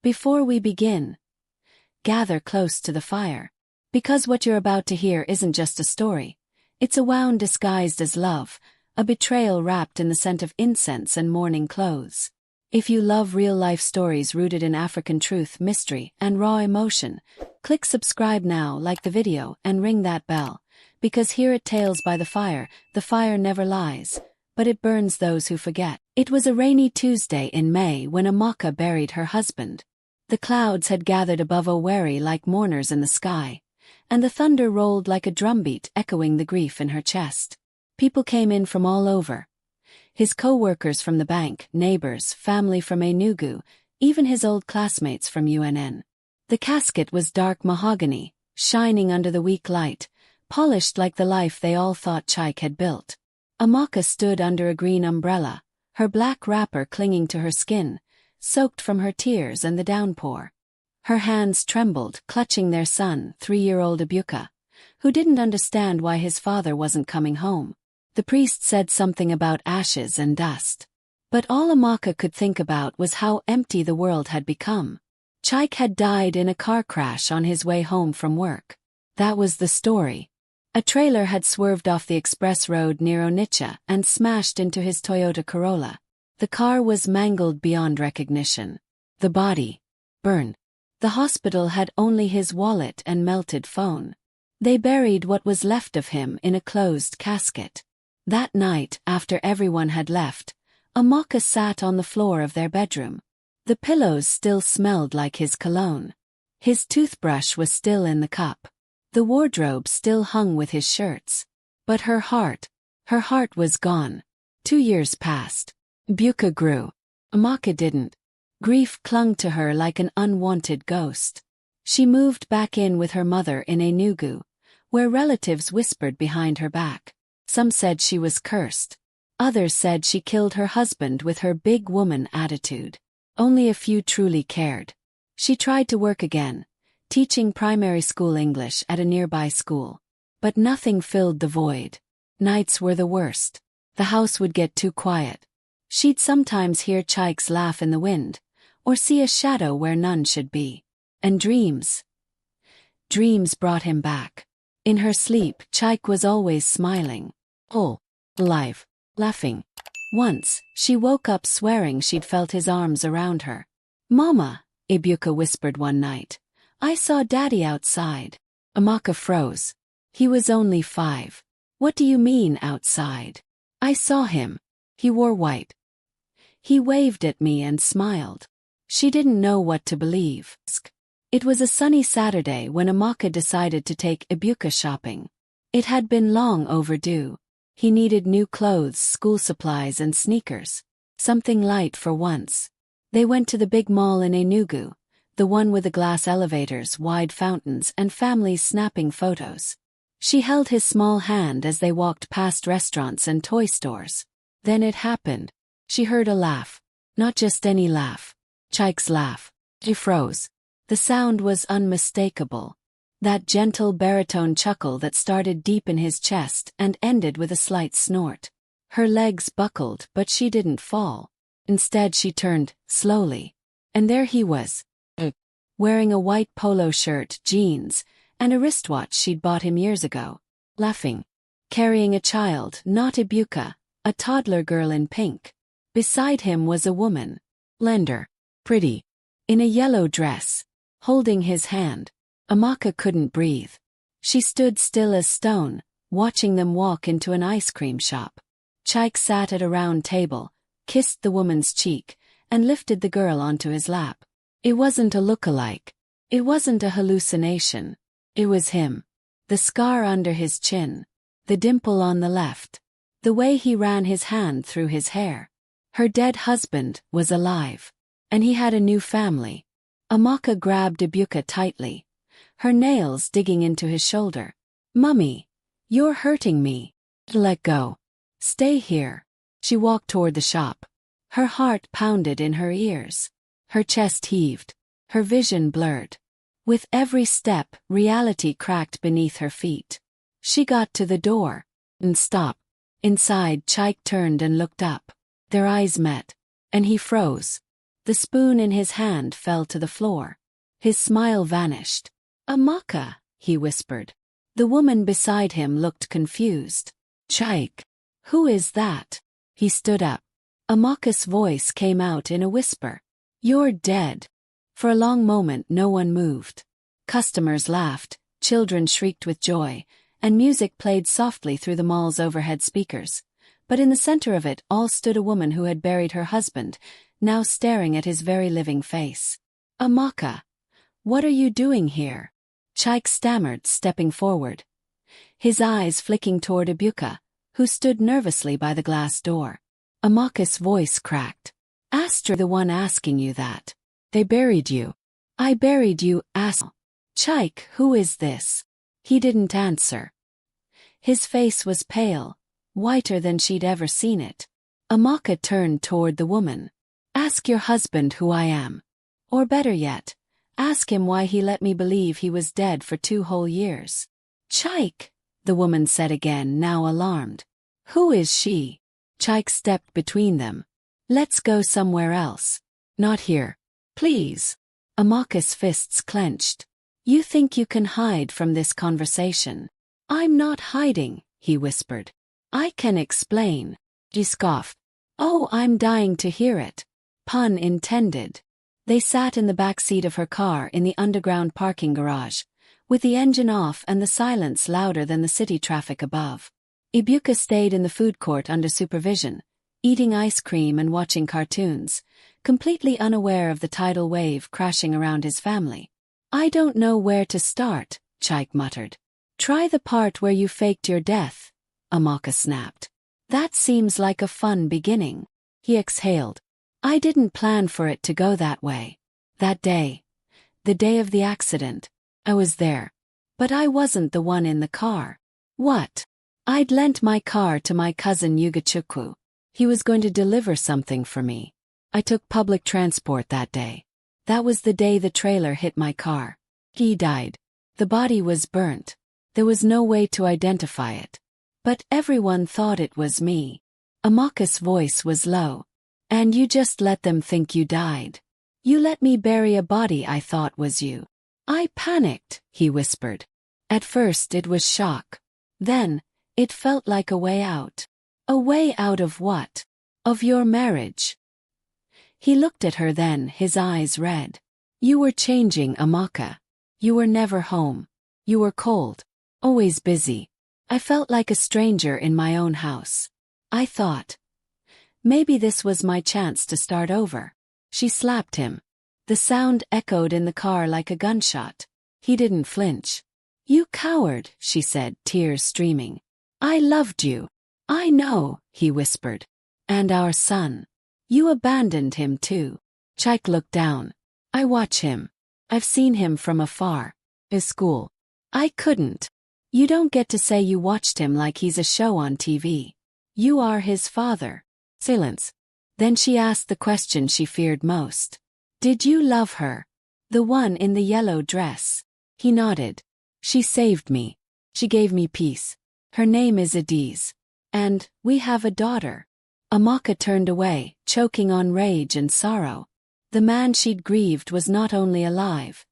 Before we begin, gather close to the fire. Because what you're about to hear isn't just a story. It's a wound disguised as love, a betrayal wrapped in the scent of incense and mourning clothes. If you love real-life stories rooted in African truth, mystery, and raw emotion, click subscribe now, like the video, and ring that bell. Because here at Tales by the Fire never lies, but it burns those who forget. It was a rainy Tuesday in May when Amaka buried her husband. The clouds had gathered above Owerri like mourners in the sky, and the thunder rolled like a drumbeat echoing the grief in her chest. People came in from all over. His co-workers from the bank, neighbors, family from Enugu, even his old classmates from UNN. The casket was dark mahogany, shining under the weak light, polished like the life they all thought Chike had built. Amaka stood under a green umbrella, her black wrapper clinging to her skin, soaked from her tears and the downpour. Her hands trembled, clutching their son, 3-year-old Ebuka, who didn't understand why his father wasn't coming home. The priest said something about ashes and dust. But all Amaka could think about was how empty the world had become. Chike had died in a car crash on his way home from work. That was the story. A trailer had swerved off the express road near Onitsha and smashed into his Toyota Corolla. The car was mangled beyond recognition. The body burned. The hospital had only his wallet and melted phone. They buried what was left of him in a closed casket. That night, after everyone had left, Amaka sat on the floor of their bedroom. The pillows still smelled like his cologne. His toothbrush was still in the cup. The wardrobe still hung with his shirts. But her heart was gone. 2 years passed. Ebuka grew. Amaka didn't. Grief clung to her like an unwanted ghost. She moved back in with her mother in Enugu, where relatives whispered behind her back. Some said she was cursed. Others said she killed her husband with her big woman attitude. Only a few truly cared. She tried to work again, teaching primary school English at a nearby school. But nothing filled the void. Nights were the worst. The house would get too quiet. She'd sometimes hear Chike's laugh in the wind, or see a shadow where none should be. And dreams brought him back. In her sleep, Chike was always smiling. Alive. Laughing. Once, she woke up swearing she'd felt his arms around her. "Mama," Ebuka whispered one night, "I saw Daddy outside." Amaka froze. He was only 5. "What do you mean outside?" "I saw him. He wore white. He waved at me and smiled." She didn't know what to believe. It was a sunny Saturday when Amaka decided to take Ebuka shopping. It had been long overdue. He needed new clothes, school supplies and sneakers. Something light for once. They went to the big mall in Enugu, the one with the glass elevators, wide fountains, and families snapping photos. She held his small hand as they walked past restaurants and toy stores. Then it happened. She heard a laugh. Not just any laugh. Chike's laugh. She froze. The sound was unmistakable. That gentle baritone chuckle that started deep in his chest and ended with a slight snort. Her legs buckled, but she didn't fall. Instead she turned, slowly. And there he was. Wearing a white polo shirt, jeans, and a wristwatch she'd bought him years ago. Laughing. Carrying a child, not Ebuka, a toddler girl in pink. Beside him was a woman. Slender. Pretty. In a yellow dress. Holding his hand. Amaka couldn't breathe. She stood still as stone, watching them walk into an ice cream shop. Chike sat at a round table, kissed the woman's cheek, and lifted the girl onto his lap. It wasn't a look-alike. It wasn't a hallucination. It was him. The scar under his chin. The dimple on the left. The way he ran his hand through his hair. Her dead husband was alive. And he had a new family. Amaka grabbed Ebuka tightly, her nails digging into his shoulder. "Mummy, you're hurting me." "Let go. Stay here." She walked toward the shop. Her heart pounded in her ears. Her chest heaved. Her vision blurred. With every step, reality cracked beneath her feet. She got to the door. And stopped. Inside, Chike turned and looked up. Their eyes met. And he froze. The spoon in his hand fell to the floor. His smile vanished. "Amaka," he whispered. The woman beside him looked confused. "Chaik, who is that?" He stood up. Amaka's voice came out in a whisper. "You're dead." For a long moment no one moved. Customers laughed, children shrieked with joy, and music played softly through the mall's overhead speakers. But in the center of it all stood a woman who had buried her husband, now staring at his very living face. "Amaka, what are you doing here?" Chaik stammered, stepping forward. His eyes flicking toward Ibuka, who stood nervously by the glass door. Amaka's voice cracked. "Astra, the one asking you that. They buried you." "I buried you, asshole." "Chaik, who is this?" He didn't answer. His face was pale, whiter than she'd ever seen it. Amaka turned toward the woman. "Ask your husband who I am. Or better yet, ask him why he let me believe he was dead for 2 whole years." "Chaik," the woman said again, now alarmed. "Who is she?" Chaik stepped between them. "Let's go somewhere else." "Not here. Please." Amaka's fists clenched. "You think you can hide from this conversation?" "I'm not hiding," he whispered. "I can explain." She scoffed. "Oh, I'm dying to hear it." Pun intended. They sat in the back seat of her car in the underground parking garage, with the engine off and the silence louder than the city traffic above. Ibuka stayed in the food court under supervision, eating ice cream and watching cartoons, completely unaware of the tidal wave crashing around his family. "I don't know where to start," Chaik muttered. "Try the part where you faked your death," Amaka snapped. "That seems like a fun beginning." He exhaled. "I didn't plan for it to go that way. That day, the day of the accident, I was there. But I wasn't the one in the car." "What?" "I'd lent my car to my cousin Yugachukwu. He was going to deliver something for me. I took public transport that day. That was the day the trailer hit my car. He died. The body was burnt. There was no way to identify it. But everyone thought it was me." Amaka's voice was low. "And you just let them think you died. You let me bury a body I thought was you." "I panicked," he whispered. "At first it was shock. Then, it felt like a way out." "A way out of what?" "Of your marriage." He looked at her then, his eyes red. "You were changing, Amaka. You were never home. You were cold. Always busy. I felt like a stranger in my own house. I thought, maybe this was my chance to start over." She slapped him. The sound echoed in the car like a gunshot. He didn't flinch. "You coward," she said, tears streaming. "I loved you." "I know," he whispered. "And our son. You abandoned him too." Chaik looked down. "I watch him. I've seen him from afar. His school. I couldn't." "You don't get to say you watched him like he's a show on TV. You are his father." Silence. Then she asked the question she feared most. "Did you love her? The one in the yellow dress?" He nodded. "She saved me. She gave me peace. Her name is Adiz. And we have a daughter." Amaka turned away, choking on rage and sorrow. The man she'd grieved was not only alive.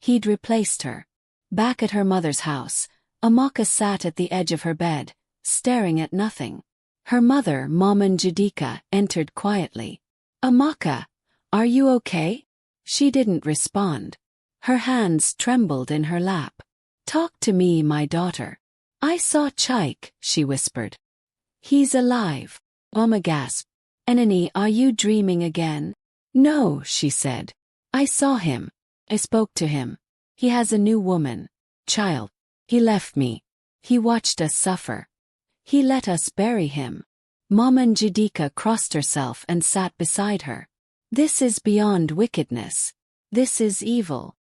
He'd replaced her. Back at her mother's house, Amaka sat at the edge of her bed, staring at nothing. Her mother, Maman Jadika, entered quietly. "Amaka, are you okay?" She didn't respond. Her hands trembled in her lap. "Talk to me, my daughter." "I saw Chaik," she whispered. "He's alive." Mama gasped. "Enani, are you dreaming again?" "No," she said. "I saw him. I spoke to him. He has a new woman. Child. He left me. He watched us suffer. He let us bury him." Maman Jadika crossed herself and sat beside her. "This is beyond wickedness. This is evil."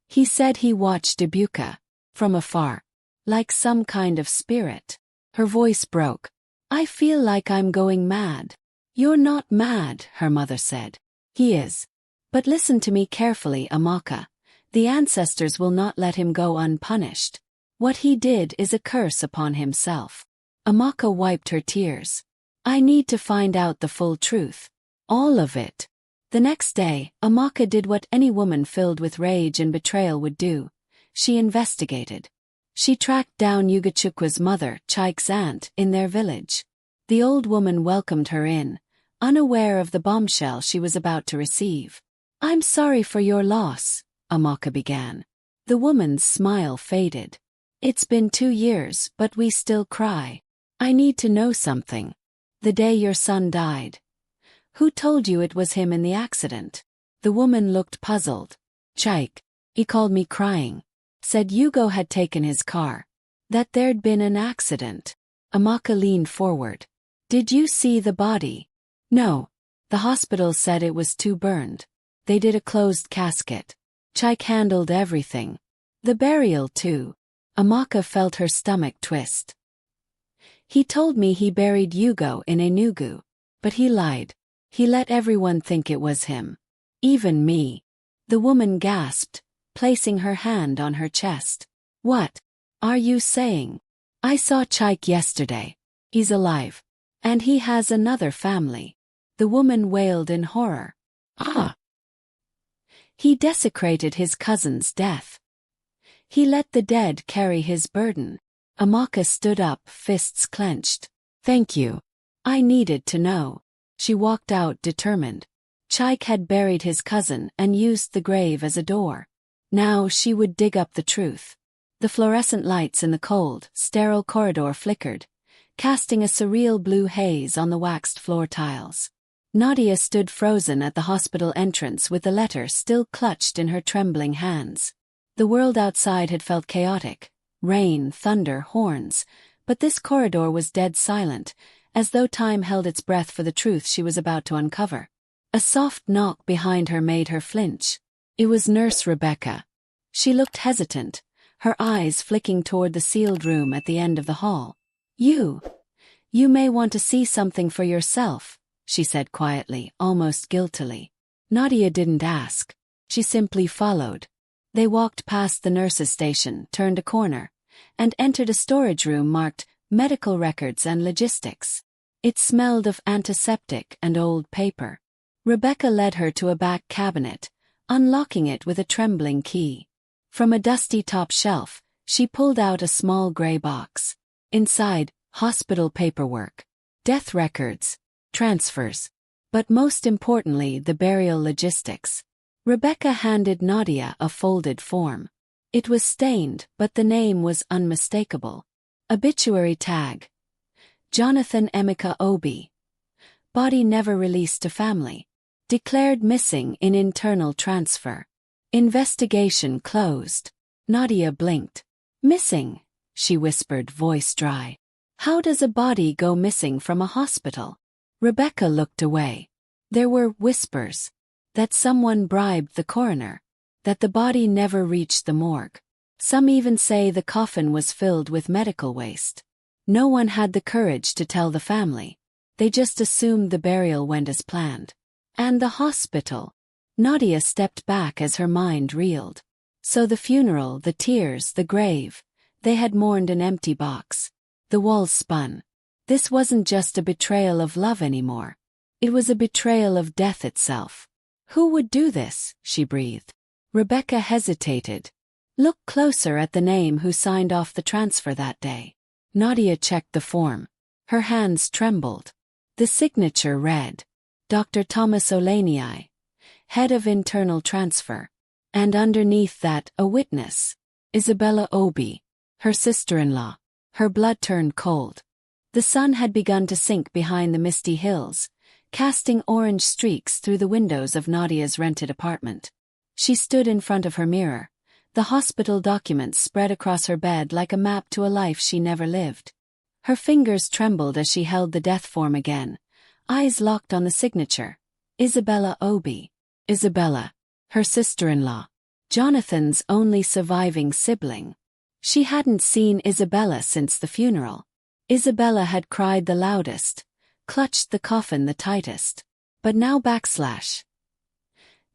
He said he watched Ibuka from afar, like some kind of spirit. Her voice broke. "I feel like I'm going mad." "You're not mad," her mother said. "He is. But listen to me carefully, Amaka. The ancestors will not let him go unpunished. What he did is a curse upon himself." Amaka wiped her tears. "I need to find out the full truth. All of it." The next day, Amaka did what any woman filled with rage and betrayal would do. She investigated. She tracked down Yugachukwa's mother, Chaik's aunt, in their village. The old woman welcomed her in, unaware of the bombshell she was about to receive. "I'm sorry for your loss," Amaka began. The woman's smile faded. "It's been 2 years, but we still cry. I need to know something. The day your son died. Who told you it was him in the accident?" The woman looked puzzled. "Chaik. He called me crying. Said Yugo had taken his car. That there'd been an accident." Amaka leaned forward. "Did you see the body?" "No. The hospital said it was too burned. They did a closed casket. Chaik handled everything. The burial too." Amaka felt her stomach twist. "He told me he buried Yugo in Enugu. But he lied. He let everyone think it was him. Even me." The woman gasped, placing her hand on her chest. "What are you saying?" "I saw Chaik yesterday. He's alive. And he has another family." The woman wailed in horror. "Ah! He desecrated his cousin's death. He let the dead carry his burden." Amaka stood up, fists clenched. "Thank you. I needed to know." She walked out determined. Chaik had buried his cousin and used the grave as a door. Now she would dig up the truth. The fluorescent lights in the cold, sterile corridor flickered, casting a surreal blue haze on the waxed floor tiles. Nadia stood frozen at the hospital entrance with the letter still clutched in her trembling hands. The world outside had felt chaotic. Rain, thunder, horns. But this corridor was dead silent, as though time held its breath for the truth she was about to uncover. A soft knock behind her made her flinch. It was Nurse Rebecca. She looked hesitant, her eyes flicking toward the sealed room at the end of the hall. You may want to see something for yourself," she said quietly, almost guiltily. Nadia didn't ask. She simply followed. They walked past the nurse's station, turned a corner, and entered a storage room marked Medical Records and Logistics. It smelled of antiseptic and old paper. Rebecca led her to a back cabinet, unlocking it with a trembling key. From a dusty top shelf, she pulled out a small gray box. Inside, hospital paperwork, death records, transfers, but most importantly the burial logistics. Rebecca handed Nadia a folded form. It was stained, but the name was unmistakable. Obituary tag. Jonathan Emeka Obi. Body never released to family. Declared missing in internal transfer. Investigation closed. Nadia blinked. "Missing," she whispered, voice dry. "How does a body go missing from a hospital?" Rebecca looked away. There were whispers. That someone bribed the coroner. That the body never reached the morgue. Some even say the coffin was filled with medical waste. No one had the courage to tell the family. They just assumed the burial went as planned. And the hospital. Nadia stepped back as her mind reeled. So the funeral, the tears, the grave. They had mourned an empty box. The walls spun. This wasn't just a betrayal of love anymore. It was a betrayal of death itself. "Who would do this?" she breathed. Rebecca hesitated. "Look closer at the name who signed off the transfer that day." Nadia checked the form. Her hands trembled. The signature read, Dr. Thomas Olenii, Head of Internal Transfer. And underneath that, a witness. Isabella Obi, her sister-in-law. Her blood turned cold. The sun had begun to sink behind the misty hills, casting orange streaks through the windows of Nadia's rented apartment. She stood in front of her mirror, the hospital documents spread across her bed like a map to a life she never lived. Her fingers trembled as she held the death form again, eyes locked on the signature. Isabella Obi. Isabella, her sister-in-law. Jonathan's only surviving sibling. She hadn't seen Isabella since the funeral. Isabella had cried the loudest, clutched the coffin the tightest. But now backslash.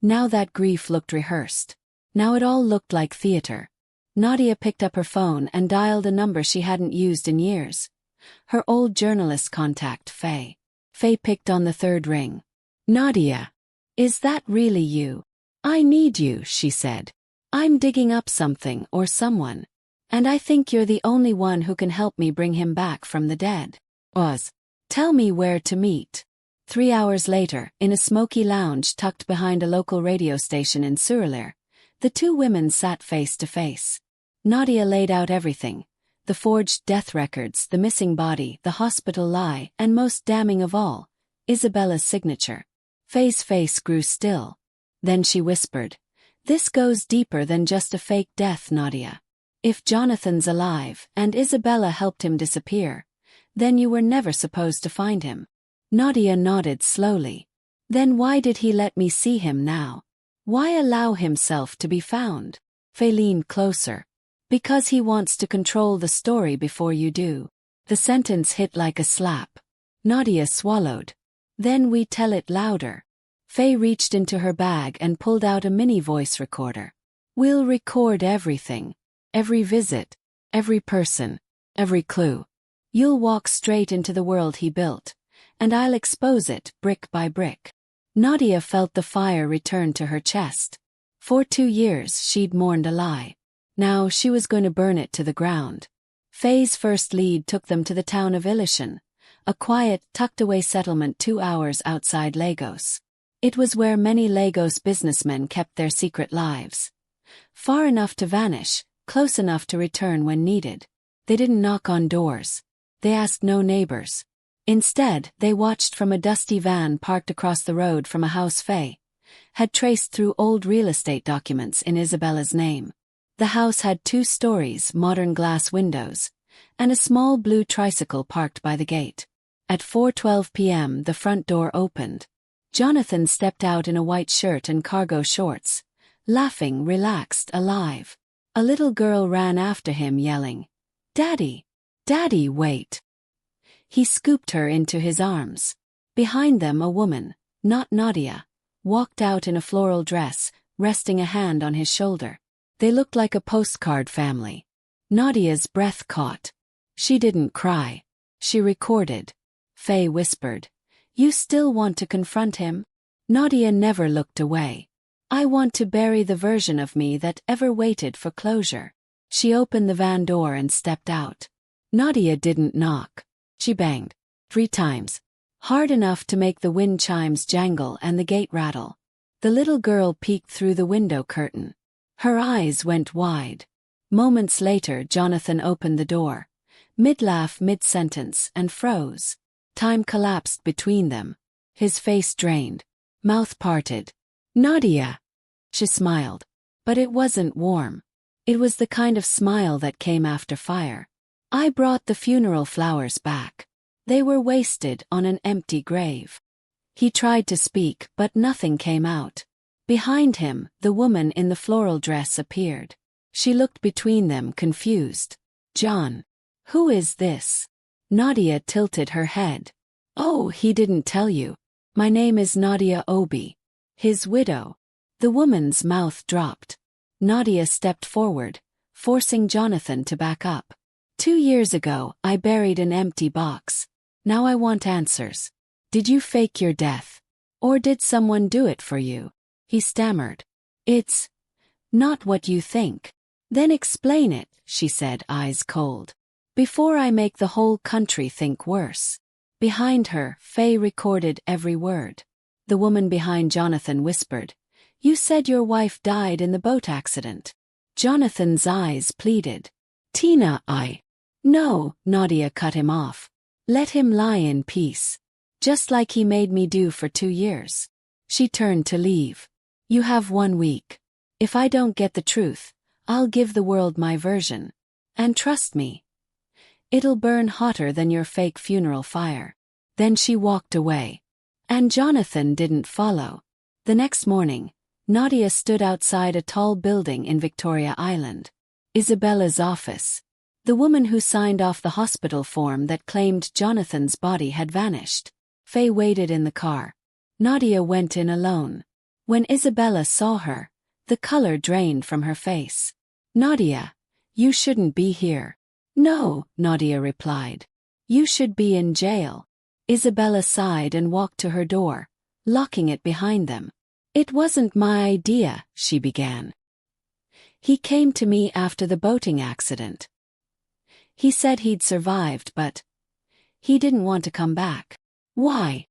Now that grief looked rehearsed. Now it all looked like theater. Nadia picked up her phone and dialed a number she hadn't used in years. Her old journalist contact, Faye. Faye picked on the third ring. "Nadia." Is that really you? I need you, she said. I'm digging up something or someone. And I think you're the only one who can help me bring him back from the dead. Oz. Tell me where to meet. 3 hours later, in a smoky lounge tucked behind a local radio station in Surulere, the two women sat face to face. Nadia laid out everything. The forged death records, the missing body, the hospital lie, and most damning of all, Isabella's signature. Faye's face grew still. Then she whispered, "This goes deeper than just a fake death, Nadia. If Jonathan's alive, and Isabella helped him disappear, then you were never supposed to find him." Nadia nodded slowly. "Then why did he let me see him now? Why allow himself to be found?" Faye leaned closer. "Because he wants to control the story before you do." The sentence hit like a slap. Nadia swallowed. "Then we tell it louder." Faye reached into her bag and pulled out a mini voice recorder. "We'll record everything. Every visit. Every person. Every clue. You'll walk straight into the world he built, and I'll expose it brick by brick." Nadia felt the fire return to her chest. For 2 years she'd mourned a lie. Now she was going to burn it to the ground. Faye's first lead took them to the town of Ilishan, a quiet, tucked-away settlement 2 hours outside Lagos. It was where many Lagos businessmen kept their secret lives. Far enough to vanish, close enough to return when needed. They didn't knock on doors. They asked no neighbors. Instead, they watched from a dusty van parked across the road from a house Faye had traced through old real estate documents in Isabella's name. The house had 2 stories, modern glass windows, and a small blue tricycle parked by the gate. At 4:12 p.m. the front door opened. Jonathan stepped out in a white shirt and cargo shorts, laughing, relaxed, alive. A little girl ran after him yelling, "Daddy! Daddy, wait!" He scooped her into his arms. Behind them a woman, not Nadia, walked out in a floral dress, resting a hand on his shoulder. They looked like a postcard family. Nadia's breath caught. She didn't cry. She recorded. Faye whispered, "You still want to confront him?" Nadia never looked away. "I want to bury the version of me that ever waited for closure." She opened the van door and stepped out. Nadia didn't knock. She banged 3 times, hard enough to make the wind chimes jangle and the gate rattle. The little girl peeked through the window curtain. Her eyes went wide. Moments later, Jonathan opened the door, mid-laugh, mid-sentence, and froze. Time collapsed between them. His face drained, mouth parted. "Nadia!" She smiled. But it wasn't warm. It was the kind of smile that came after fire. "I brought the funeral flowers back. They were wasted on an empty grave." He tried to speak, but nothing came out. Behind him, the woman in the floral dress appeared. She looked between them, confused. "John. Who is this?" Nadia tilted her head. "Oh, he didn't tell you. My name is Nadia Obi. His widow." The woman's mouth dropped. Nadia stepped forward, forcing Jonathan to back up. 2 years ago, I buried an empty box. Now I want answers. Did you fake your death? Or did someone do it for you?" He stammered. "It's not what you think." "Then explain it," she said, eyes cold. "Before I make the whole country think worse." Behind her, Faye recorded every word. The woman behind Jonathan whispered, "You said your wife died in the boat accident." Jonathan's eyes pleaded. "Tina, No," Nadia cut him off. "Let him lie in peace. Just like he made me do for 2 years." She turned to leave. "You have 1 week. If I don't get the truth, I'll give the world my version. And trust me, it'll burn hotter than your fake funeral fire." Then she walked away. And Jonathan didn't follow. The next morning, Nadia stood outside a tall building in Victoria Island. Isabella's office. The woman who signed off the hospital form that claimed Jonathan's body had vanished. Faye waited in the car. Nadia went in alone. When Isabella saw her, the color drained from her face. "Nadia, you shouldn't be here." "No," Nadia replied. "You should be in jail." Isabella sighed and walked to her door, locking it behind them. It wasn't my idea, she began. He came to me after the boating accident. He said he'd survived, but he didn't want to come back. Why?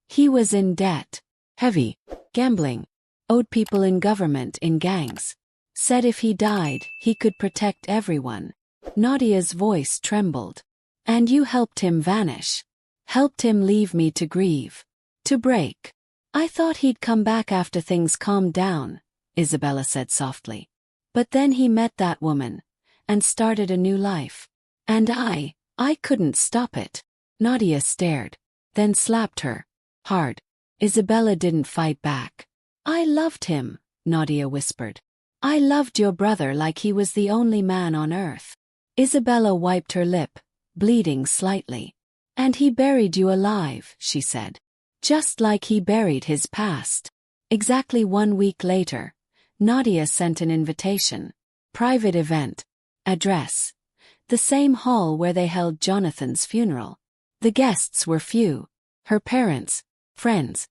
He was in debt. Heavy. Gambling. Owed people in government in gangs. Said if he died, he could protect everyone. Nadia's voice trembled. And you helped him vanish. Helped him leave me to grieve. To break. I thought he'd come back after things calmed down, Isabella said softly. But then he met that woman. And started a new life. And I couldn't stop it. Nadia stared. Then slapped her. Hard. Isabella didn't fight back. I loved him, Nadia whispered. I loved your brother like he was the only man on earth. Isabella wiped her lip, bleeding slightly. And he buried you alive, she said. Just like he buried his past. Exactly 1 week later, Nadia sent an invitation. Private event. Address. The same hall where they held Jonathan's funeral. The guests were few. Her parents, friends,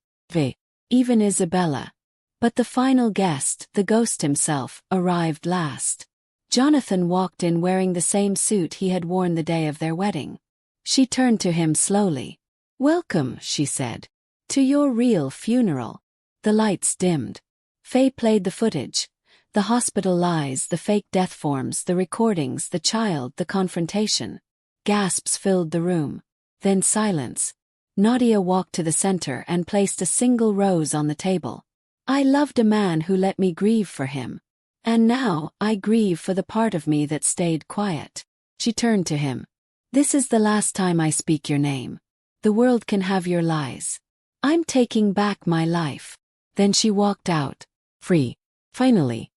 even Isabella. But the final guest, the ghost himself, arrived last. Jonathan walked in wearing the same suit he had worn the day of their wedding. She turned to him slowly. Welcome, she said. To your real funeral. The lights dimmed. Faye played the footage. The hospital lies, the fake death forms, the recordings, the child, the confrontation. Gasps filled the room. Then silence. Nadia walked to the center and placed a single rose on the table. I loved a man who let me grieve for him. And now, I grieve for the part of me that stayed quiet. She turned to him. This is the last time I speak your name. The world can have your lies. I'm taking back my life. Then she walked out. Free. Finally.